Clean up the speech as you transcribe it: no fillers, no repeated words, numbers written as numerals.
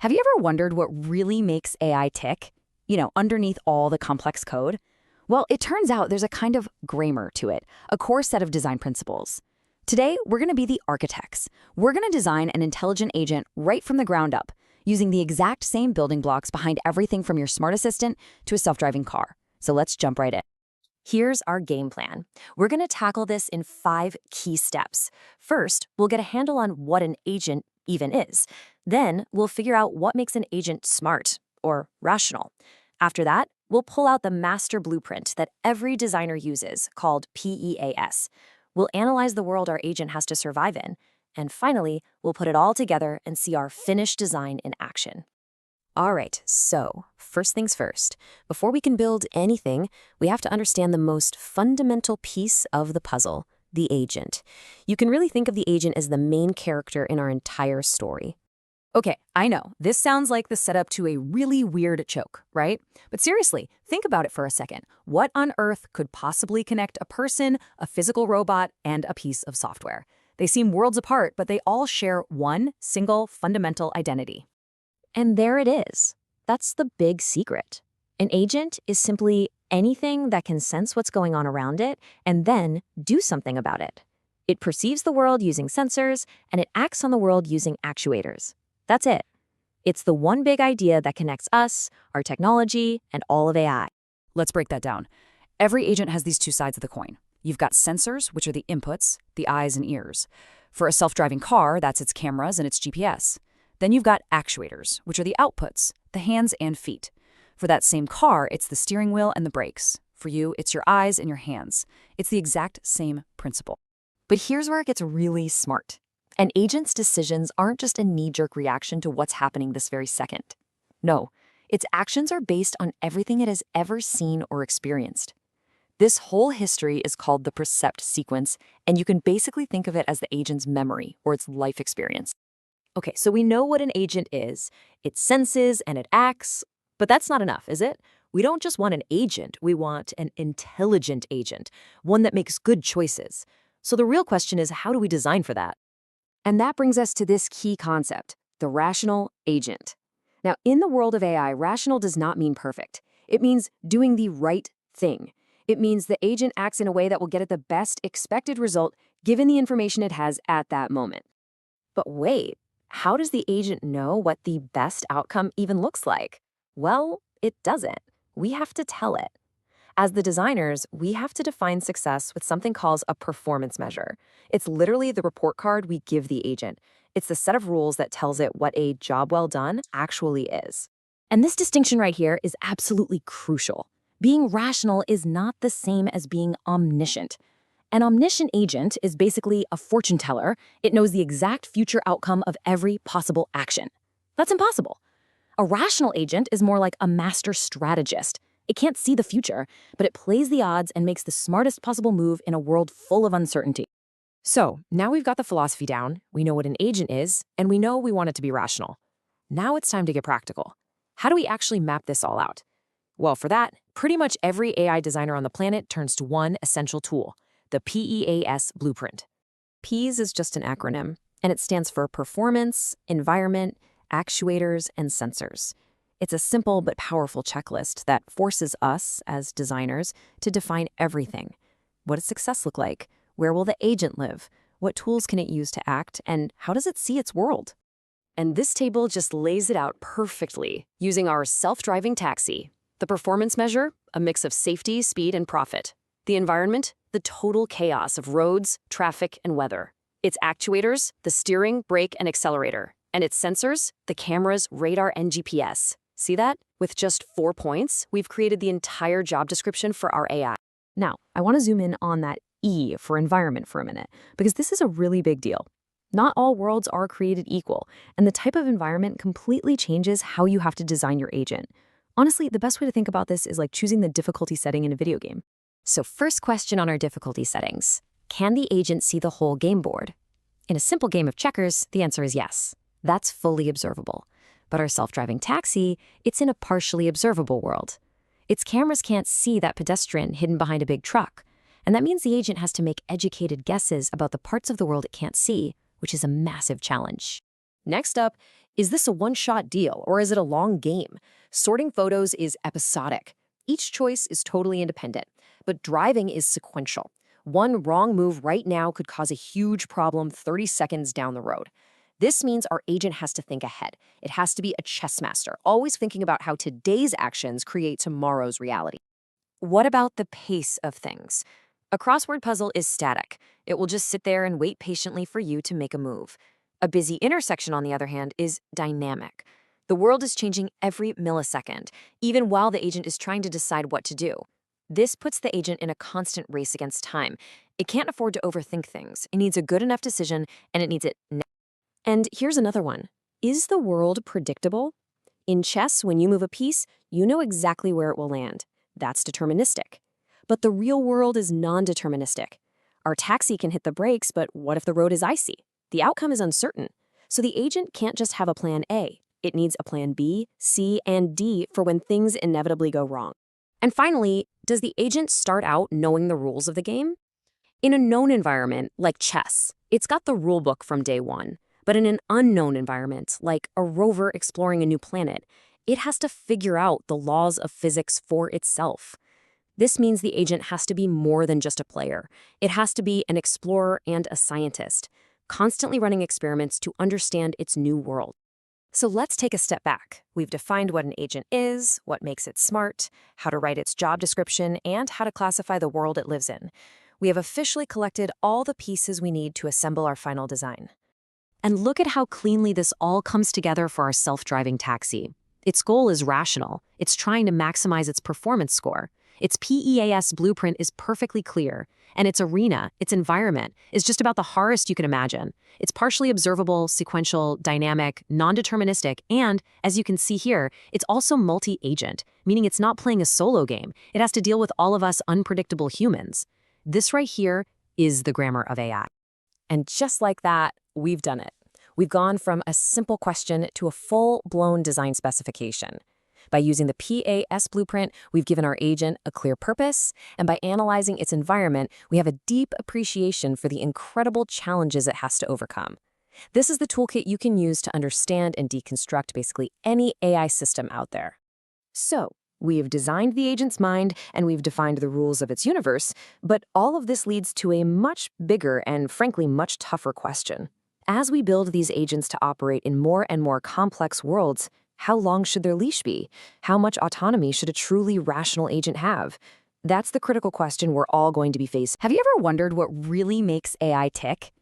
Have you ever wondered what really makes AI tick? Underneath all the complex code? Well, it turns out there's a kind of grammar to it, a core set of design principles. Today, we're going to be the architects. We're going to design an intelligent agent right from the ground up, using the exact same building blocks behind everything from your smart assistant to a self-driving car. So let's jump right in. Here's our game plan. We're going to tackle this in 5 key steps. First, we'll get a handle on what an agent even is. Then, we'll figure out what makes an agent smart or rational. After that, we'll pull out the master blueprint that every designer uses, called PEAS. We'll analyze the world our agent has to survive in. And finally, we'll put it all together and see our finished design in action. All right, so first things first. Before we can build anything, we have to understand the most fundamental piece of the puzzle, the agent. You can really think of the agent as the main character in our entire story. Okay, I know, this sounds like the setup to a really weird choke, right? But seriously, think about it for a second. What on earth could possibly connect a person, a physical robot, and a piece of software? They seem worlds apart, but they all share one single fundamental identity. And there it is. That's the big secret. An agent is simply anything that can sense what's going on around it and then do something about it. It perceives the world using sensors, and it acts on the world using actuators. That's it. It's the one big idea that connects us, our technology, and all of AI. Let's break that down. Every agent has these two sides of the coin. You've got sensors, which are the inputs, the eyes and ears. For a self-driving car, that's its cameras and its GPS. Then you've got actuators, which are the outputs, the hands and feet. For that same car, it's the steering wheel and the brakes. For you, it's your eyes and your hands. It's the exact same principle. But here's where it gets really smart. An agent's decisions aren't just a knee-jerk reaction to what's happening this very second. No, its actions are based on everything it has ever seen or experienced. This whole history is called the Percept sequence, and you can basically think of it as the agent's memory or its life experience. Okay, so we know what an agent is. It senses and it acts, but that's not enough, is it? We don't just want an agent, we want an intelligent agent, one that makes good choices. So the real question is, how do we design for that? And that brings us to this key concept, the rational agent. Now, in the world of AI, rational does not mean perfect. It means doing the right thing. It means the agent acts in a way that will get it the best expected result given the information it has at that moment. But wait, how does the agent know what the best outcome even looks like? Well, it doesn't. We have to tell it. As the designers, we have to define success with something called a performance measure. It's literally the report card we give the agent. It's the set of rules that tells it what a job well done actually is. And this distinction right here is absolutely crucial. Being rational is not the same as being omniscient. An omniscient agent is basically a fortune teller. It knows the exact future outcome of every possible action. That's impossible. A rational agent is more like a master strategist. It can't see the future, but it plays the odds and makes the smartest possible move in a world full of uncertainty. So, now we've got the philosophy down, we know what an agent is, and we know we want it to be rational. Now it's time to get practical. How do we actually map this all out? Well, for that, pretty much every AI designer on the planet turns to one essential tool, the PEAS blueprint. PEAS is just an acronym, and it stands for Performance, Environment, Actuators, and Sensors. It's a simple but powerful checklist that forces us, as designers, to define everything. What does success look like? Where will the agent live? What tools can it use to act? And how does it see its world? And this table just lays it out perfectly, using our self-driving taxi. The performance measure, a mix of safety, speed, and profit. The environment, the total chaos of roads, traffic, and weather. Its actuators, the steering, brake, and accelerator. And its sensors, the cameras, radar, and GPS. See that? With just 4 points, we've created the entire job description for our AI. Now, I want to zoom in on that E for environment for a minute, because this is a really big deal. Not all worlds are created equal, and the type of environment completely changes how you have to design your agent. Honestly, the best way to think about this is like choosing the difficulty setting in a video game. So first question on our difficulty settings. Can the agent see the whole game board? In a simple game of checkers, the answer is yes. That's fully observable. But our self-driving taxi, it's in a partially observable world. Its cameras can't see that pedestrian hidden behind a big truck. And that means the agent has to make educated guesses about the parts of the world it can't see, which is a massive challenge. Next up, Is this a one-shot deal, or is it a long game? Sorting photos is episodic. Each choice is totally independent, but driving is sequential. One wrong move right now could cause a huge problem 30 seconds down the road. This means our agent has to think ahead. It has to be a chess master, always thinking about how today's actions create tomorrow's reality. What about the pace of things? A crossword puzzle is static. It will just sit there and wait patiently for you to make a move. A busy intersection, on the other hand, is dynamic. The world is changing every millisecond, even while the agent is trying to decide what to do. This puts the agent in a constant race against time. It can't afford to overthink things. It needs a good enough decision, and it needs it now. And here's another one. Is the world predictable? In chess, when you move a piece, you know exactly where it will land. That's deterministic. But the real world is non-deterministic. Our taxi can hit the brakes, but what if the road is icy? The outcome is uncertain. So the agent can't just have a plan A. It needs a plan B, C, and D for when things inevitably go wrong. And finally, does the agent start out knowing the rules of the game? In a known environment, like chess, it's got the rule book from day one. But in an unknown environment, like a rover exploring a new planet, it has to figure out the laws of physics for itself. This means the agent has to be more than just a player. It has to be an explorer and a scientist, constantly running experiments to understand its new world. So let's take a step back. We've defined what an agent is, what makes it smart, how to write its job description, and how to classify the world it lives in. We have officially collected all the pieces we need to assemble our final design. And look at how cleanly this all comes together for our self-driving taxi. Its goal is rational. It's trying to maximize its performance score. Its PEAS blueprint is perfectly clear, and its arena, its environment, is just about the hardest you can imagine. It's partially observable, sequential, dynamic, non-deterministic, and, as you can see here, it's also multi-agent, meaning it's not playing a solo game. It has to deal with all of us unpredictable humans. This right here is the grammar of AI. And just like that, we've done it. We've gone from a simple question to a full-blown design specification. By using the PAS blueprint, we've given our agent a clear purpose, and by analyzing its environment, we have a deep appreciation for the incredible challenges it has to overcome. This is the toolkit you can use to understand and deconstruct basically any AI system out there. So, we have designed the agent's mind, and we've defined the rules of its universe, but all of this leads to a much bigger and, frankly, much tougher question. As we build these agents to operate in more and more complex worlds, how long should their leash be? How much autonomy should a truly rational agent have? That's the critical question we're all going to be facing. Have you ever wondered what really makes AI tick?